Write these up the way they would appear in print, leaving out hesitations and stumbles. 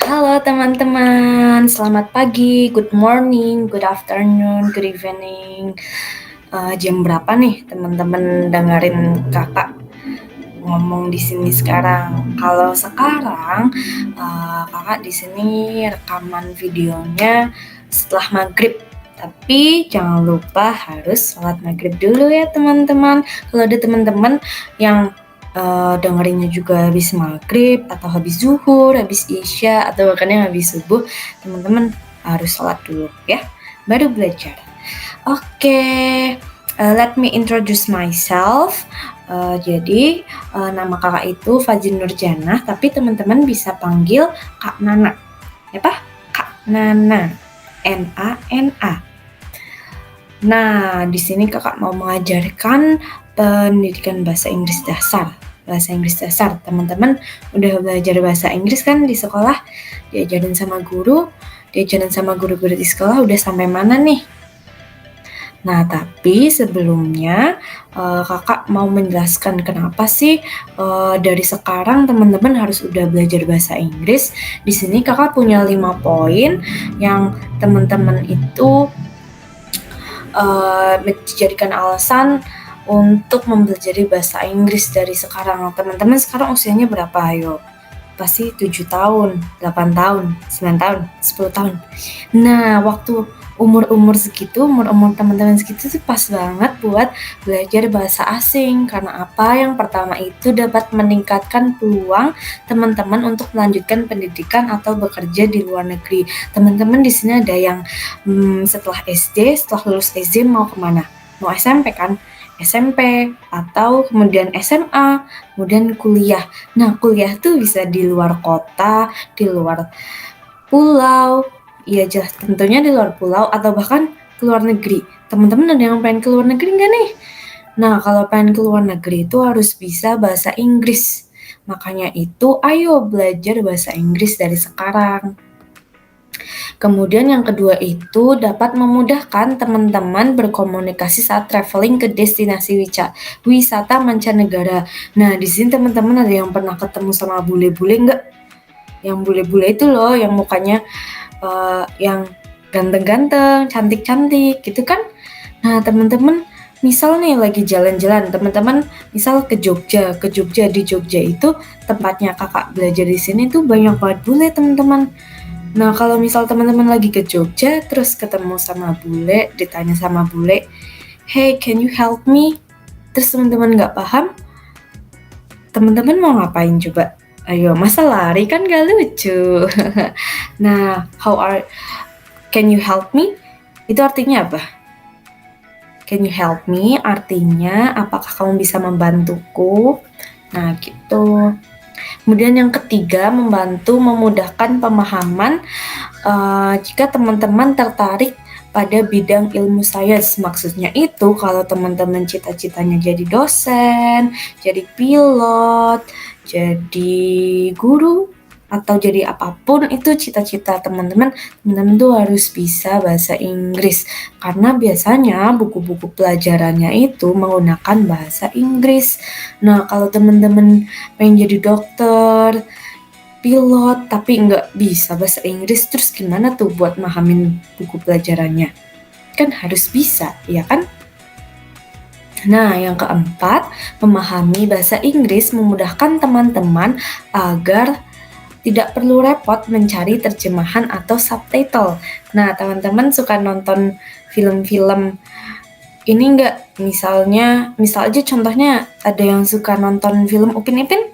Halo teman-teman, selamat pagi, good morning, good afternoon, good evening. Jam berapa nih teman-teman dengerin kakak ngomong di sini sekarang? Kalau sekarang kakak di sini rekaman videonya setelah maghrib. Tapi jangan lupa harus sholat maghrib dulu ya teman-teman. Kalau ada teman-teman yang dengerinnya juga habis maghrib atau habis zuhur, habis isya atau bahkan yang habis subuh, teman-teman harus sholat dulu ya, baru belajar. Oke, let me introduce myself. Jadi nama kakak itu Fazin Nurjana, tapi teman-teman bisa panggil Kak Nana. Apa? Kak Nana, Nana. Nah, di sini kakak mau mengajarkan pendidikan bahasa Inggris dasar. Teman-teman udah belajar bahasa Inggris kan di sekolah? Diajarin sama guru di sekolah udah sampai mana nih? Nah, tapi sebelumnya kakak mau menjelaskan kenapa sih dari sekarang teman-teman harus udah belajar bahasa Inggris. Di sini kakak punya 5 poin yang teman-teman itu dijadikan alasan untuk mempelajari bahasa Inggris dari sekarang. Teman-teman sekarang usianya berapa? Ayo, pasti 7 tahun, 8 tahun, 9 tahun, 10 tahun. Nah, waktu umur teman-teman segitu tuh pas banget buat belajar bahasa asing. Karena apa? Yang pertama itu dapat meningkatkan peluang teman-teman untuk melanjutkan pendidikan atau bekerja di luar negeri. Teman-teman di sini ada yang setelah lulus SD mau kemana? Mau SMP kan? SMP atau kemudian SMA, kemudian kuliah. Nah, kuliah tuh bisa di luar kota, di luar pulau, ya jelas tentunya di luar pulau atau bahkan ke luar negeri. Teman-teman ada yang pengen ke luar negeri nggak nih? Nah, kalau pengen ke luar negeri itu harus bisa bahasa Inggris. Makanya itu ayo belajar bahasa Inggris dari sekarang. Kemudian yang kedua itu dapat memudahkan teman-teman berkomunikasi saat traveling ke destinasi wisata mancanegara. Nah, di sini teman-teman ada yang pernah ketemu sama bule-bule nggak? Yang bule-bule itu loh, yang mukanya yang ganteng-ganteng, cantik-cantik gitu kan. Nah, teman-teman misal nih lagi jalan-jalan, teman-teman misal ke Jogja, di Jogja itu tempatnya kakak belajar di sini tuh banyak banget bule teman-teman. Nah, kalau misal teman-teman lagi ke Jogja, terus ketemu sama bule, ditanya sama bule, "Hey, can you help me?" Terus teman-teman nggak paham, teman-teman mau ngapain coba? Ayo, masa lari kan gak lucu. Nah, can you help me? Itu artinya apa? Can you help me? Artinya, apakah kamu bisa membantuku? Nah, gitu. Kemudian yang ketiga, membantu memudahkan pemahaman jika teman-teman tertarik pada bidang ilmu sains. Maksudnya itu kalau teman-teman cita-citanya jadi dosen, jadi pilot, jadi guru, atau jadi apapun itu cita-cita teman-teman tuh harus bisa bahasa Inggris. Karena biasanya buku-buku pelajarannya itu menggunakan bahasa Inggris. Nah, kalau teman-teman pengen jadi dokter, pilot, tapi nggak bisa bahasa Inggris, terus gimana tuh buat mahamin buku pelajarannya? Kan harus bisa, ya kan? Nah, yang keempat, memahami bahasa Inggris memudahkan teman-teman agar tidak perlu repot mencari terjemahan atau subtitle. Nah, teman-teman suka nonton film-film ini nggak? Misal aja contohnya ada yang suka nonton film Upin Ipin.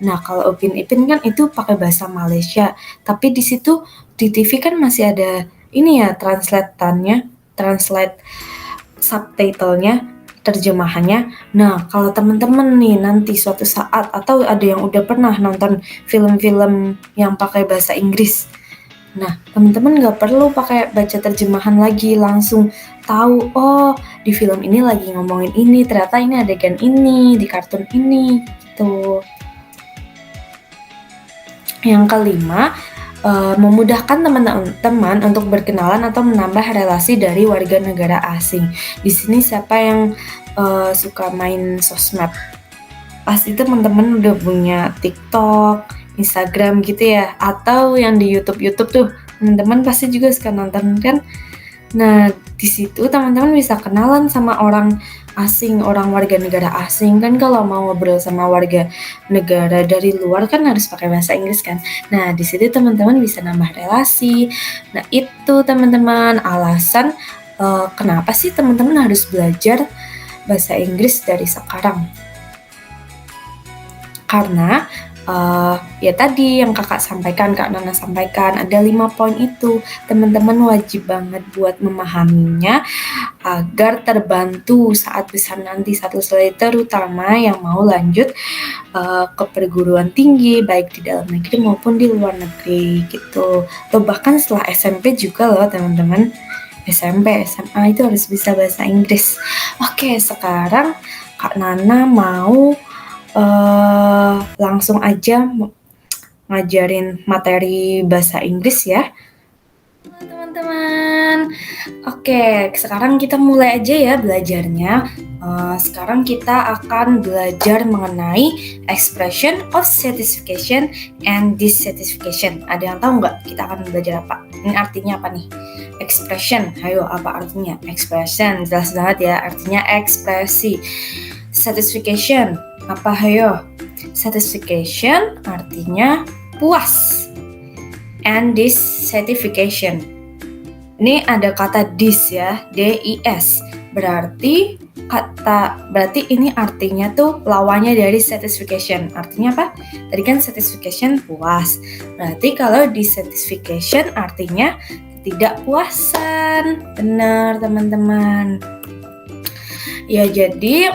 Nah, kalau Upin Ipin kan itu pakai bahasa Malaysia, tapi di situ di TV kan masih ada ini ya translate subtitlenya, terjemahannya. Nah, kalau teman-teman nih nanti suatu saat atau ada yang udah pernah nonton film-film yang pakai bahasa Inggris, nah teman-teman nggak perlu pakai baca terjemahan lagi, langsung tahu, oh di film ini lagi ngomongin ini, ternyata ini adegan ini, di kartun ini, gitu. Yang kelima, memudahkan teman-teman untuk berkenalan atau menambah relasi dari warga negara asing. Di sini siapa yang suka main sosmed? Pasti teman-teman udah punya TikTok, Instagram gitu ya, atau yang di YouTube tuh, teman-teman pasti juga suka nonton kan. Nah, di situ teman-teman bisa kenalan sama orang asing, orang warga negara asing. Kan kalau mau ngobrol sama warga negara dari luar kan harus pakai bahasa Inggris kan. Nah, di situ teman-teman bisa nambah relasi. Nah, itu teman-teman alasan kenapa sih teman-teman harus belajar bahasa Inggris dari sekarang. Karena ya tadi yang Kak Nana sampaikan, ada 5 poin itu. Teman-teman wajib banget buat memahaminya agar terbantu saat besar nanti satu terutama yang mau lanjut ke perguruan tinggi, baik di dalam negeri maupun di luar negeri gitu. Atau bahkan setelah SMP juga loh teman-teman. SMP, SMA itu harus bisa bahasa Inggris. Oke, sekarang Kak Nana mau langsung aja ngajarin materi bahasa Inggris ya. Teman-teman, oke, sekarang kita mulai aja ya belajarnya. Sekarang kita akan belajar mengenai expression of satisfaction and dissatisfaction. Ada yang tahu nggak kita akan belajar apa? Ini artinya apa nih? Expression, ayo apa artinya? Expression, jelas banget ya, artinya ekspresi. Satisfaction, apa hayo? Satisfaction artinya puas. And dissatisfaction. Ini ada kata dis ya, D-I-S. Berarti ini artinya tuh lawannya dari satisfaction. Artinya apa? Tadi kan satisfaction puas. Berarti kalau dissatisfaction artinya ketidakpuasan. Benar teman-teman. Ya, jadi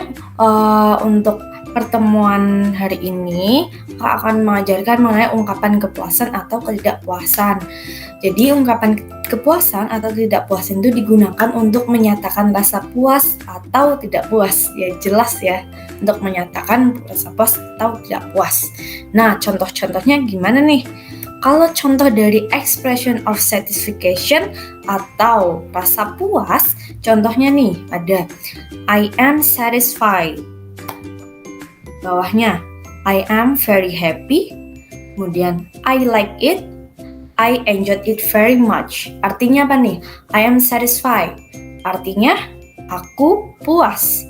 untuk pertemuan hari ini, Kak akan mengajarkan mengenai ungkapan kepuasan atau ketidakpuasan. Jadi, ungkapan kepuasan atau ketidakpuasan itu digunakan untuk menyatakan rasa puas atau tidak puas. Ya, jelas ya, untuk menyatakan rasa puas atau tidak puas. Nah, contoh-contohnya gimana nih? Kalau contoh dari expression of satisfaction atau rasa puas, contohnya nih ada I am satisfied. Bawahnya I am very happy. Kemudian I like it. I enjoyed it very much. Artinya apa nih? I am satisfied. Artinya aku puas.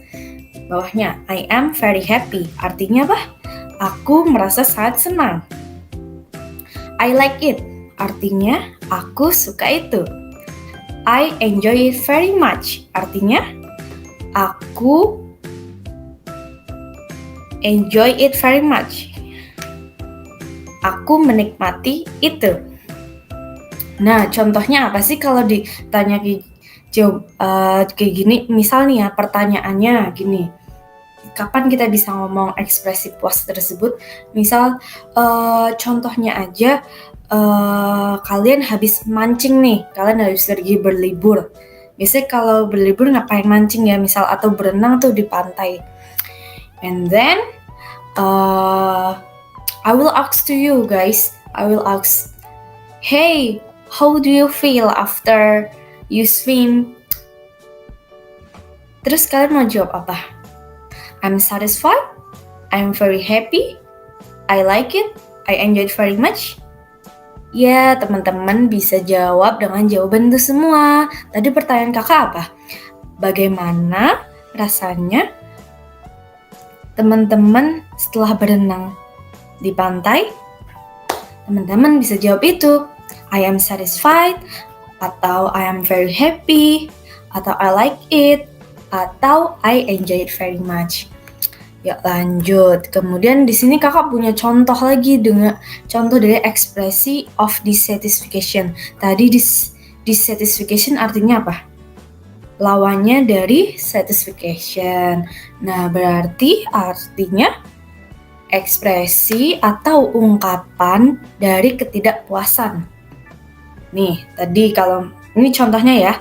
Bawahnya I am very happy. Artinya apa? Aku merasa sangat senang. I like it. Artinya aku suka itu. I enjoy it very much. Artinya aku enjoy it very much. Aku menikmati itu. Nah, contohnya apa sih kalau ditanya kayak gini? Misal nih ya, pertanyaannya gini. Kapan kita bisa ngomong ekspresi puas tersebut? Misal contohnya aja kalian habis mancing nih, kalian habis pergi berlibur. Biasanya kalau berlibur ngapain mancing ya, misal atau berenang tuh di pantai. And then I will ask to you guys. I will ask, hey, how do you feel after you swim? Terus kalian mau jawab apa? I'm satisfied. I'm very happy. I like it. I enjoy it very much. Ya, teman-teman bisa jawab dengan jawaban itu semua. Tadi pertanyaan kakak apa? Bagaimana rasanya teman-teman setelah berenang di pantai? Teman-teman bisa jawab itu. I am satisfied, atau I am very happy, atau I like it, atau I enjoy it very much. Ya, lanjut. Kemudian di sini kakak punya contoh lagi dengan contoh dari ekspresi of dissatisfaction. Tadi dissatisfaction artinya apa? Lawannya dari satisfaction. Nah, berarti artinya ekspresi atau ungkapan dari ketidakpuasan. Nih, tadi kalau ini contohnya ya.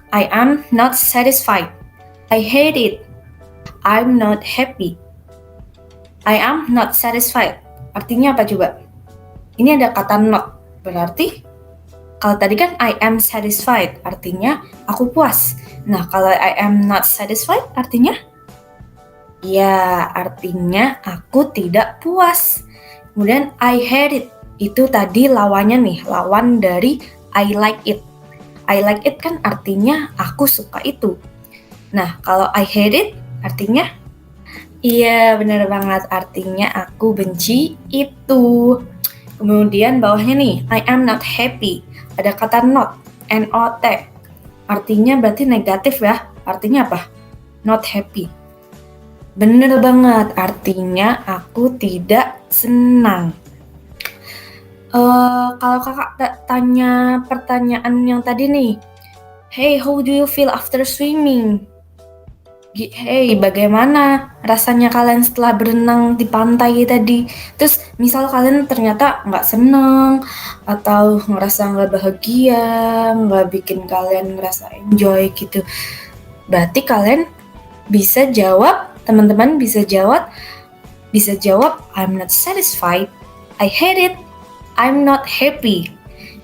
I am not satisfied. I hate it. I'm not happy. I am not satisfied. Artinya apa coba? Ini ada kata not. Berarti kalau tadi kan I am satisfied, artinya aku puas. Nah, kalau I am not satisfied artinya? Ya, artinya aku tidak puas. Kemudian I hate it. Itu tadi lawannya nih, lawan dari I like it. I like it kan artinya aku suka itu. Nah, kalau I hate it artinya iya, benar banget. Artinya aku benci itu. Kemudian bawahnya nih, I am not happy. Ada kata not, N-O-T. Artinya berarti negatif ya. Artinya apa? Not happy. Bener banget, artinya aku tidak senang. Kalau kakak tanya pertanyaan yang tadi nih, hey, how do you feel after swimming? Hey, bagaimana rasanya kalian setelah berenang di pantai tadi? Terus misal kalian ternyata nggak seneng atau ngerasa nggak bahagia, nggak bikin kalian ngerasa enjoy gitu. Berarti kalian bisa jawab, teman-teman bisa jawab, I'm not satisfied, I hate it, I'm not happy.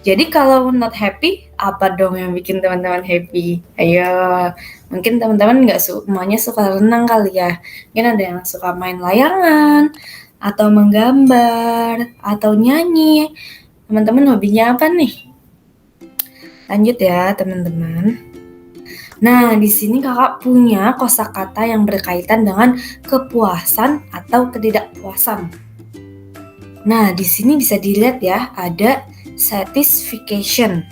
Jadi kalau not happy, apa dong yang bikin teman-teman happy? Ayo, mungkin teman-teman nggak semuanya suka renang kali ya. Mungkin ada yang suka main layangan, atau menggambar, atau nyanyi. Teman-teman hobinya apa nih? Lanjut ya teman-teman. Nah, di sini kakak punya kosakata yang berkaitan dengan kepuasan atau ketidakpuasan. Nah, di sini bisa dilihat ya, ada satisfaction.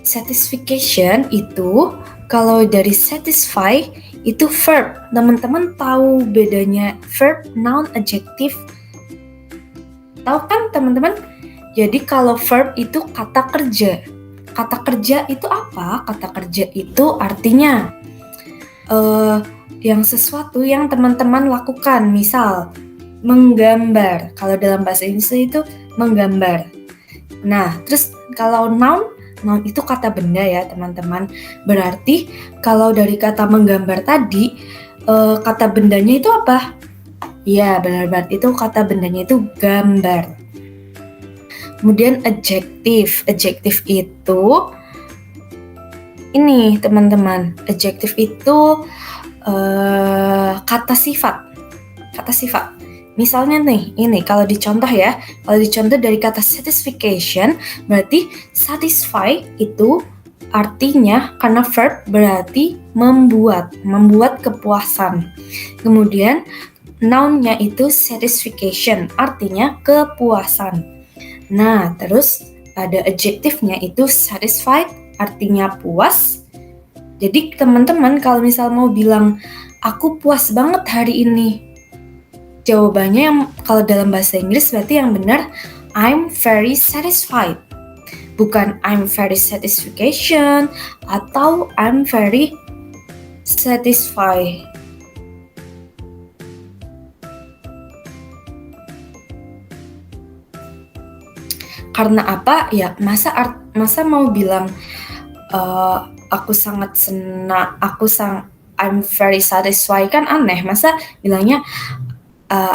Satisfaction itu kalau dari satisfy itu verb. Teman-teman tahu bedanya verb, noun, adjective? Tahu kan teman-teman? Jadi kalau verb itu kata kerja. Kata kerja itu apa? Kata kerja itu artinya yang sesuatu yang teman-teman lakukan. Misal menggambar. Kalau dalam bahasa Indonesia itu menggambar. Nah, terus kalau noun itu kata benda ya teman-teman. Berarti kalau dari kata menggambar tadi, kata bendanya itu apa? Ya, benar banget. Itu kata bendanya itu gambar. Kemudian adjective. Adjective itu ini teman-teman. Adjective itu kata sifat. Kata sifat. Misalnya nih, ini kalau dicontoh ya, kalau dicontoh dari kata satisfaction, berarti satisfy itu artinya karena verb berarti membuat kepuasan. Kemudian noun-nya itu satisfaction, artinya kepuasan. Nah, terus ada adjective-nya itu satisfied, artinya puas. Jadi teman-teman kalau misal mau bilang, aku puas banget hari ini, jawabannya yang kalau dalam bahasa Inggris berarti yang benar I'm very satisfied. Bukan I'm very satisfaction atau I'm very satisfied. Karena apa? Ya, masa mau bilang aku sangat senang, I'm very satisfied kan aneh. Masa bilangnya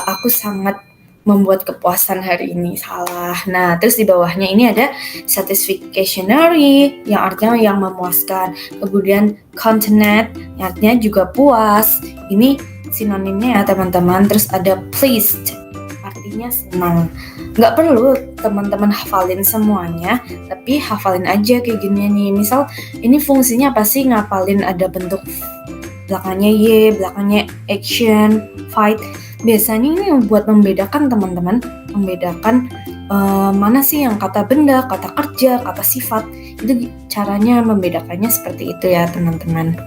aku sangat membuat kepuasan hari ini, salah. Nah, terus di bawahnya ini ada satisfactionary yang artinya yang memuaskan. Kemudian contented yang artinya juga puas. Ini sinonimnya ya teman-teman. Terus ada pleased artinya senang. Nggak perlu teman-teman hafalin semuanya, tapi hafalin aja kayak gini nih. Misal ini fungsinya apa sih? Ngapalin ada bentuk belakangnya Y, belakangnya action, fight. Biasanya ini buat membedakan teman-teman, membedakan mana sih yang kata benda, kata kerja, kata sifat. Itu caranya membedakannya seperti itu ya teman-teman.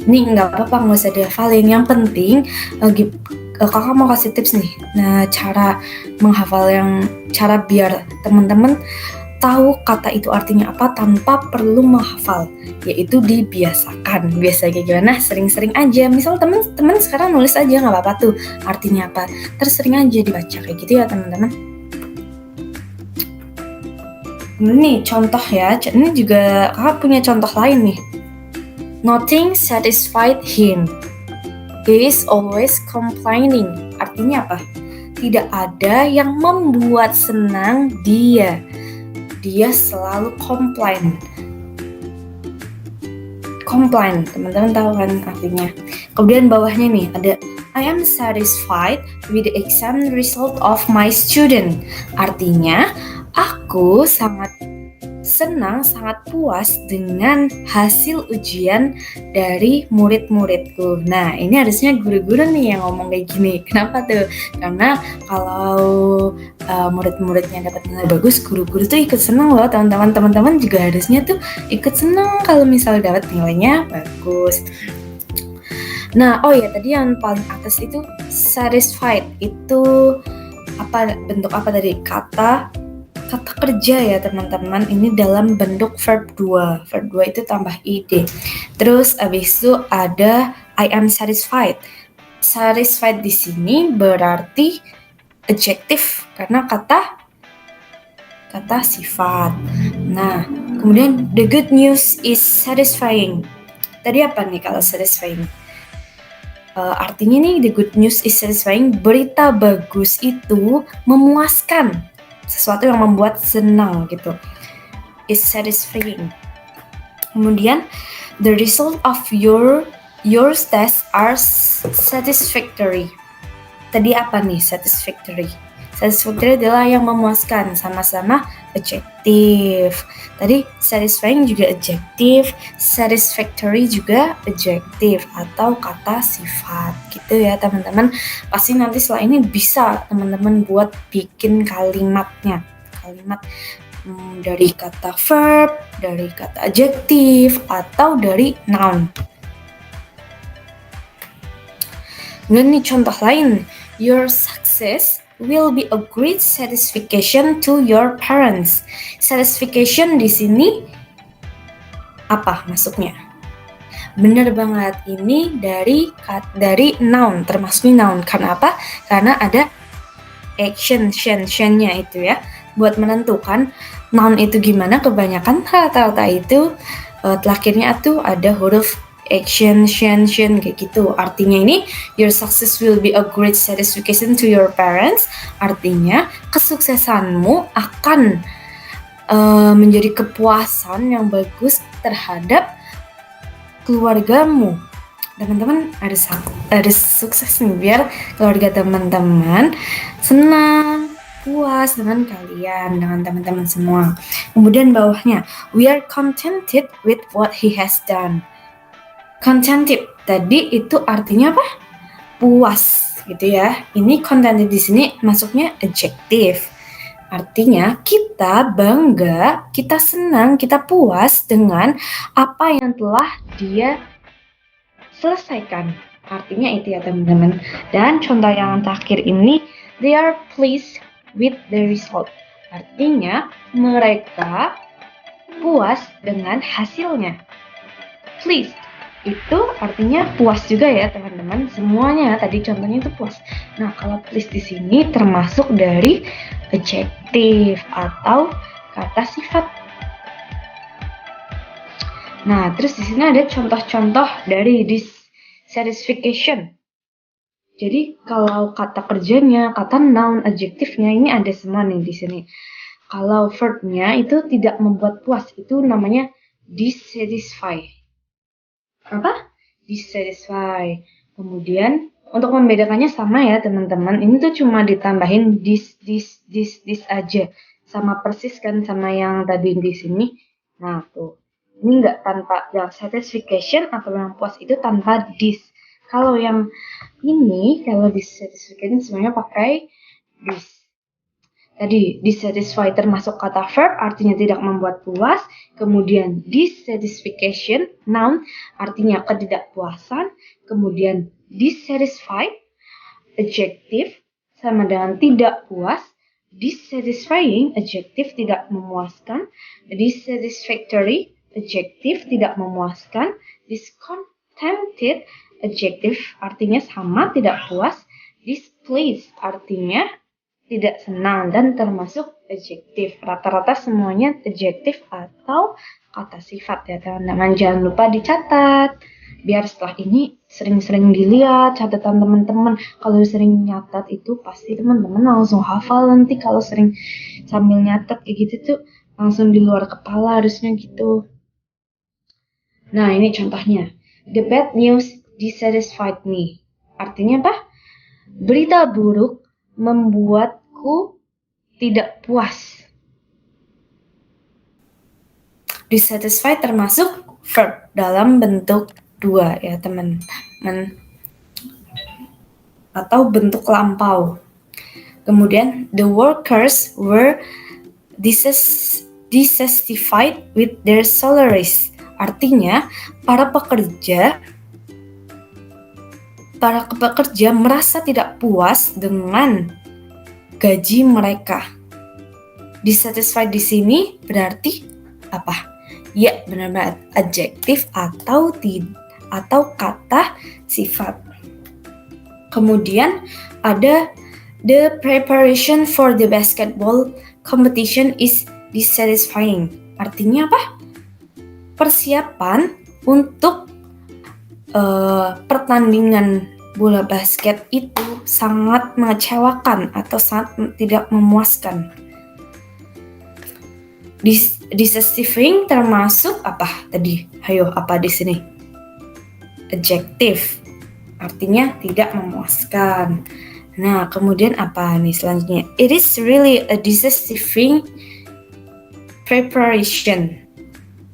Ini nggak apa-apa, nggak usah dihafalin. Yang penting kakak mau kasih tips nih. Nah, cara menghafal cara biar teman-teman tahu kata itu artinya apa tanpa perlu menghafal, yaitu dibiasakan. Biasa kayak gimana? Sering-sering aja. Misal teman-teman sekarang nulis aja, nggak apa-apa tuh artinya apa. Terus sering aja dibaca kayak gitu ya teman-teman. Ini contoh ya. Ini juga kakak punya contoh lain nih. Nothing satisfied him. He is always complaining. Artinya apa? Tidak ada yang membuat senang dia. Dia selalu complain. Complain, teman-teman tahu kan artinya. Kemudian bawahnya nih ada I am satisfied with the exam result of my student. Artinya, aku sangat senang, sangat puas dengan hasil ujian dari murid-muridku. Nah, ini harusnya guru-guru nih yang ngomong kayak gini. Kenapa tuh? Karena kalau murid-muridnya dapat nilai bagus, guru-guru tuh ikut senang loh. Teman-teman juga harusnya tuh ikut senang kalau misalnya dapat nilainya bagus. Nah, oh ya, tadi yang paling atas itu satisfied. Itu bentuk apa tadi? Kata kerja ya teman-teman, ini dalam bentuk verb 2. Verb 2 itu tambah id. Terus abis itu ada I am satisfied. Satisfied di sini berarti adjektif karena kata sifat. Nah, kemudian the good news is satisfying. Tadi apa nih kalau satisfying? Artinya nih the good news is satisfying, berita bagus itu memuaskan, sesuatu yang membuat senang gitu, is satisfying. Kemudian the result of your test are satisfactory. Tadi apa nih satisfactory? Satisfactory adalah yang memuaskan, sama-sama adjektif. Tadi satisfying juga adjektif, satisfactory juga adjektif atau kata sifat gitu ya teman-teman. Pasti nanti setelah ini bisa teman-teman buat bikin kalimatnya. Kalimat dari kata verb, dari kata adjektif, atau dari noun. Dan nih contoh lain, your success will be a great satisfaction to your parents. Satisfaction di sini apa masuknya? Bener banget, ini dari noun, termasuk noun. Karena apa? Karena ada action, shen-nya itu ya. Buat menentukan noun itu gimana, kebanyakan rata-rata itu terakhirnya tuh ada huruf action, shen kayak gitu. Artinya ini your success will be a great satisfaction to your parents. Artinya kesuksesanmu akan menjadi kepuasan yang bagus terhadap keluargamu. Teman-teman harus sukses nih biar keluarga teman-teman senang, puas dengan kalian, dengan teman-teman semua. Kemudian bawahnya, we are contented with what he has done. Contented tadi itu artinya apa? Puas gitu ya. Ini contented di sini masuknya adjektif. Artinya kita bangga, kita senang, kita puas dengan apa yang telah dia selesaikan. Artinya itu ya teman-teman. Dan contoh yang terakhir ini, they are pleased with the result. Artinya mereka puas dengan hasilnya. Pleased itu artinya puas juga ya teman-teman. Semuanya tadi contohnya itu puas. Nah, kalau pleased di sini termasuk dari adjektif atau kata sifat. Nah, terus di sini ada contoh-contoh dari dissatisfaction. Jadi kalau kata kerjanya, kata noun, adjektifnya ini ada semua nih di sini. Kalau verbnya itu tidak membuat puas, itu namanya dissatisfy. Apa? Dissatisfy. Kemudian untuk membedakannya sama ya teman-teman. Ini tuh cuma ditambahin this aja. Sama persis kan sama yang tadi di sini. Nah tuh. Ini enggak tanpa yang satisfaction atau yang puas itu tanpa this. Kalau yang ini, kalau dissatisfaction semuanya pakai this. Tadi dissatisfy termasuk kata verb artinya tidak membuat puas. Kemudian dissatisfaction noun artinya ketidakpuasan. Kemudian dissatisfied adjektif sama dengan tidak puas. Dissatisfying adjektif tidak memuaskan. Dissatisfactory adjektif tidak memuaskan. Discontented adjektif artinya sama tidak puas. Displeased artinya tidak senang dan termasuk adjektif. Rata-rata semuanya adjektif atau kata sifat ya teman-teman. Jangan lupa dicatat. Biar setelah ini sering-sering dilihat catatan teman-teman. Kalau sering nyatat itu pasti teman-teman langsung hafal nanti. Kalau sering sambil nyatat kayak gitu tuh langsung di luar kepala harusnya gitu. Nah ini contohnya. The bad news dissatisfied me. Artinya apa? Berita buruk membuatku tidak puas. Dissatisfied termasuk verb dalam bentuk 2 ya teman-teman, atau bentuk lampau. Kemudian the workers were dissatisfied with their salaries. Artinya para pekerja merasa tidak puas dengan gaji mereka. Dissatisfied di sini berarti apa? Ya, benar banget, adjektif atau kata sifat. Kemudian ada the preparation for the basketball competition is dissatisfying. Artinya apa? Persiapan untuk pertandingan bola basket itu sangat mengecewakan atau sangat tidak memuaskan. Dissatisfying termasuk apa tadi? Ayo, apa di sini? Adjective. Artinya tidak memuaskan. Nah, kemudian apa nih selanjutnya? It is really a dissatisfying preparation.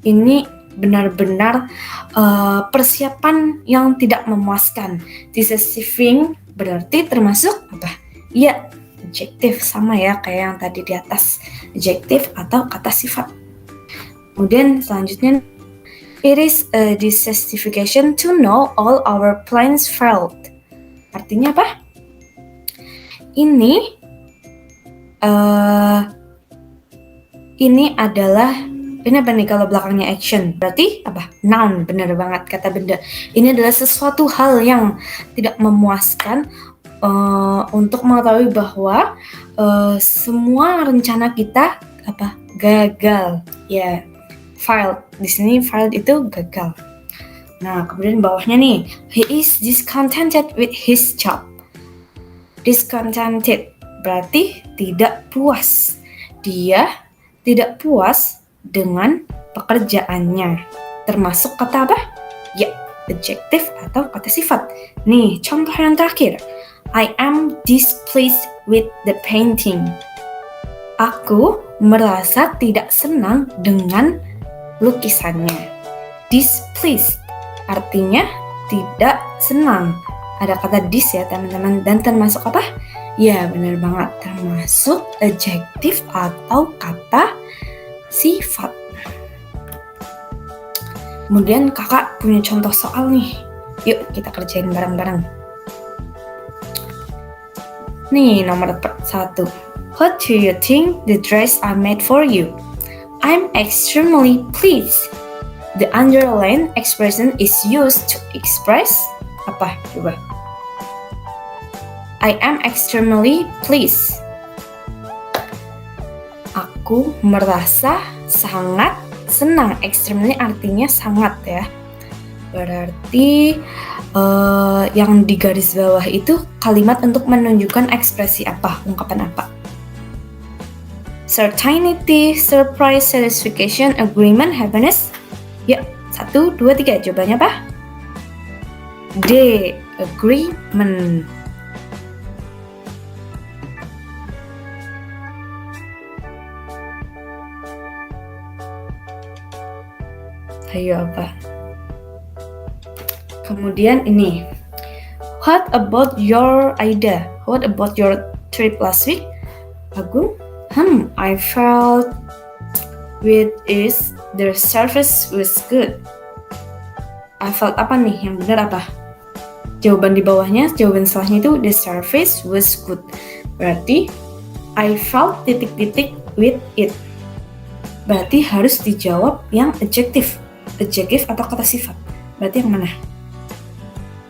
Ini benar-benar persiapan yang tidak memuaskan. Dissatisfying berarti termasuk apa? Ya, adjektif, sama ya kayak yang tadi di atas, adjektif atau kata sifat. Kemudian selanjutnya, it is a dissatisfaction to know all our plans failed. Artinya apa? Ini adalah, ini apa nih kalau belakangnya action? Berarti apa? Noun, benar banget, kata benda. Ini adalah sesuatu hal yang tidak memuaskan untuk mengetahui bahwa semua rencana kita apa? Gagal. Ya, failed. Di sini failed itu gagal. Nah, kemudian bawahnya nih, he is discontented with his job. Discontented berarti tidak puas. Dia tidak puas dengan pekerjaannya. Termasuk kata apa? Ya, adjektif atau kata sifat. Nih, contoh yang terakhir. I am displeased with the painting. Aku merasa tidak senang dengan lukisannya. Displeased artinya tidak senang. Ada kata dis ya teman-teman, dan termasuk apa? Ya, benar banget, termasuk adjektif atau kata sifat. Kemudian kakak punya contoh soal nih. Yuk kita kerjain bareng-bareng. Nih nomor 1. What do you think the dress I made for you? I'm extremely pleased. The underlined expression is used to express apa? Coba. I am extremely pleased. Aku merasa sangat senang. Extremely artinya sangat ya. Berarti yang di garis bawah itu kalimat untuk menunjukkan ekspresi apa, ungkapan apa. Certainty, surprise, satisfaction, agreement, happiness. Ya, 1, 2, 3. Jawabannya apa? D. Agreement. Ayo apa? Kemudian ini. What about your Aida? What about your trip last week? Agung? I felt with is the service was good. I felt apa nih? Yang benar apa? Jawaban di bawahnya, jawaban setelahnya itu the service was good. Berarti I felt titik-titik with it. Berarti harus dijawab yang adjektif. Adjektif atau kata sifat. Berarti yang mana?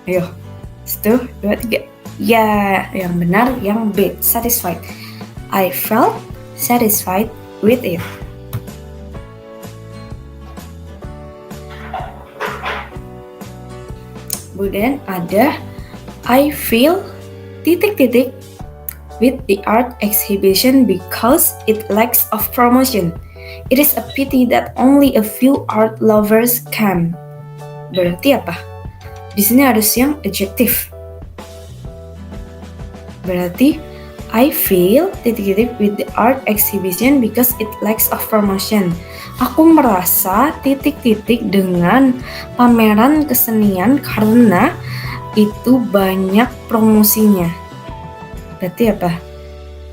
Ayo. 1, 2, 3. Ya, yang benar yang B, satisfied. I felt satisfied with it. Kemudian ada I feel titik-titik with the art exhibition because it lacks of promotion. It is a pity that only a few art lovers came. Berarti apa? Di sini harus yang adjektif. Berarti I feel titik-titik with the art exhibition because it lacks of promotion. Aku merasa titik-titik dengan pameran kesenian karena itu banyak promosinya. Berarti apa?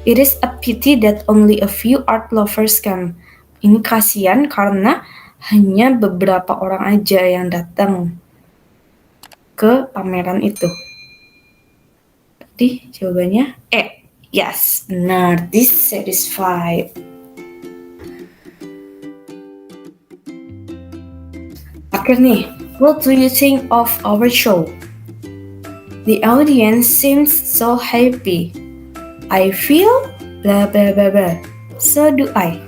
It is a pity that only a few art lovers come. Ini kasihan karena hanya beberapa orang aja yang datang ke pameran itu. Berarti jawabannya E. Yes, benar. Dissatisfied. Akhir nih, what do you think of our show? The audience seems so happy. I feel blah blah blah blah. So do I.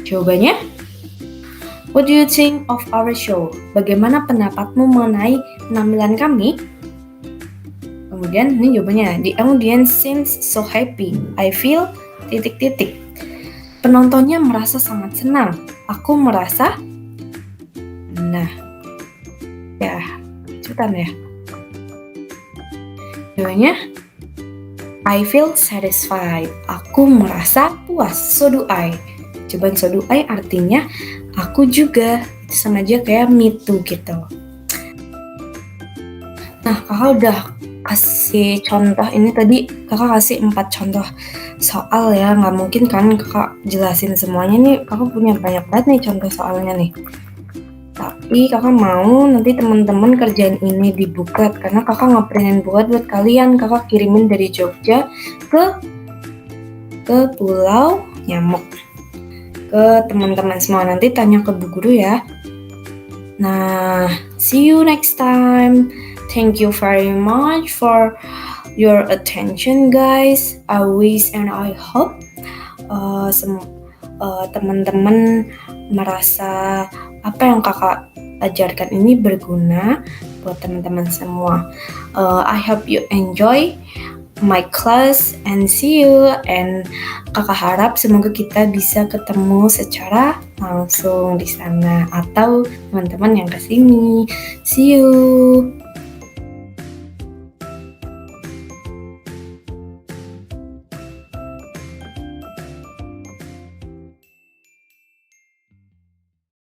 Jawabannya? What do you think of our show? Bagaimana pendapatmu mengenai penampilan kami? Kemudian ini jawabannya, the audience seems so happy. I feel titik-titik. Penontonnya merasa sangat senang. Aku merasa, nah, ya, cepetan ya. Jawabannya, I feel satisfied. Aku merasa puas. So do I. Jawaban so do I artinya aku juga. Itu sama aja kayak me too gitu. Nah, kakak udah kasih contoh ini tadi, kakak kasih 4 contoh soal ya, nggak mungkin kan kakak jelasin semuanya nih, kakak punya banyak banget nih contoh soalnya nih. Tapi kakak mau nanti teman-teman kerjain ini di buklet, karena kakak ngeprintin buat kalian, kakak kirimin dari Jogja ke Pulau Nyamuk, ke teman-teman semua. Nanti tanya ke Bu Guru ya. Nah, see you next time. Thank you very much for your attention, guys. I wish and I hope teman-teman merasa apa yang kakak ajarkan ini berguna buat teman-teman semua. I hope you enjoy my class and see you, and kakak harap semoga kita bisa ketemu secara langsung di sana atau teman-teman yang kesini. See you.